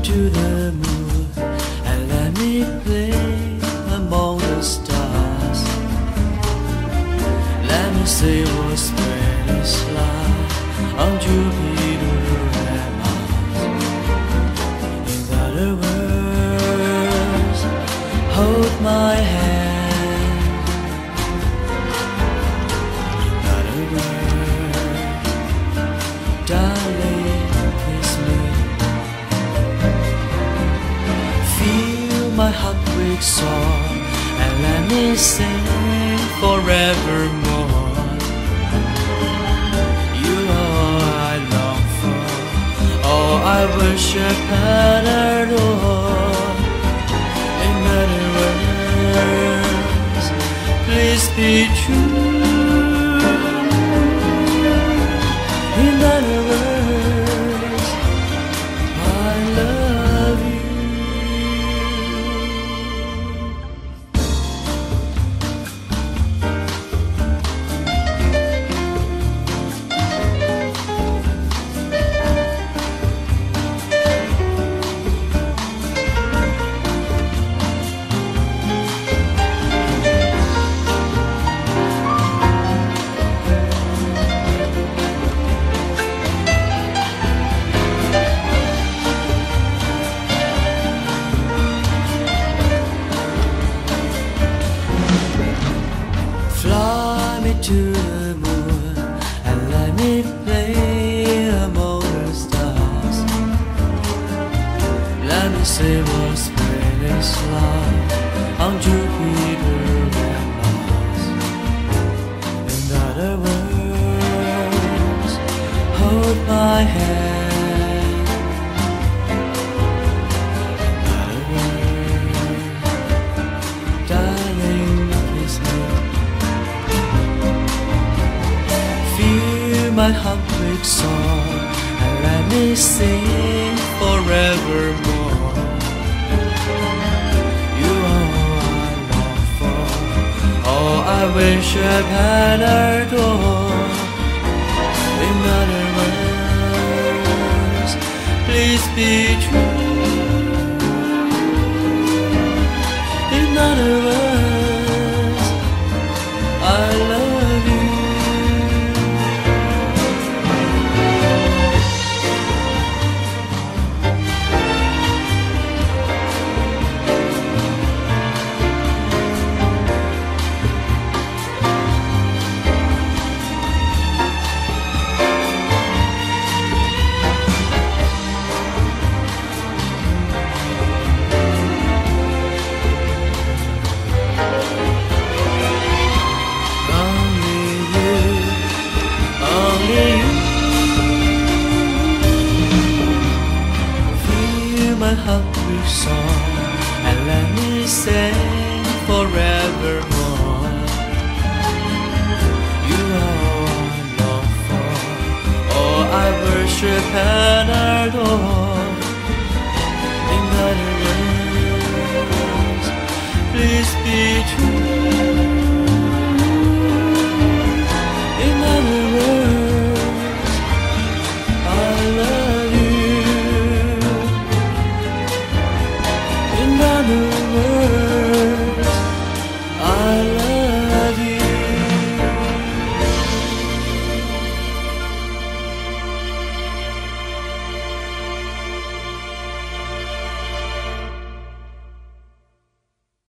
to the moon and let me play among the stars. Let me say what Spanish life on Jupiter and Mars. In other words, hold my hand. In other words, darling, kiss me. Feel my heartbreak song and let me sing forevermore. You are all I long for, all I worship and adore. In other words, please be true. In other words, I love you. Fly me to the moon and let me play among the stars. Let me say what spring is like on Jupiter and Mars. In other words, hold my hand. In other words, darling, kiss me. Feel my heartbreak song and let me sing forevermore. You are all I long for, all I worship and adore. In other words, please be true. In other words, I love you. My heartbreak song and let me sing forevermore. You are all I long for, all I worship and adore. In other words, please be true.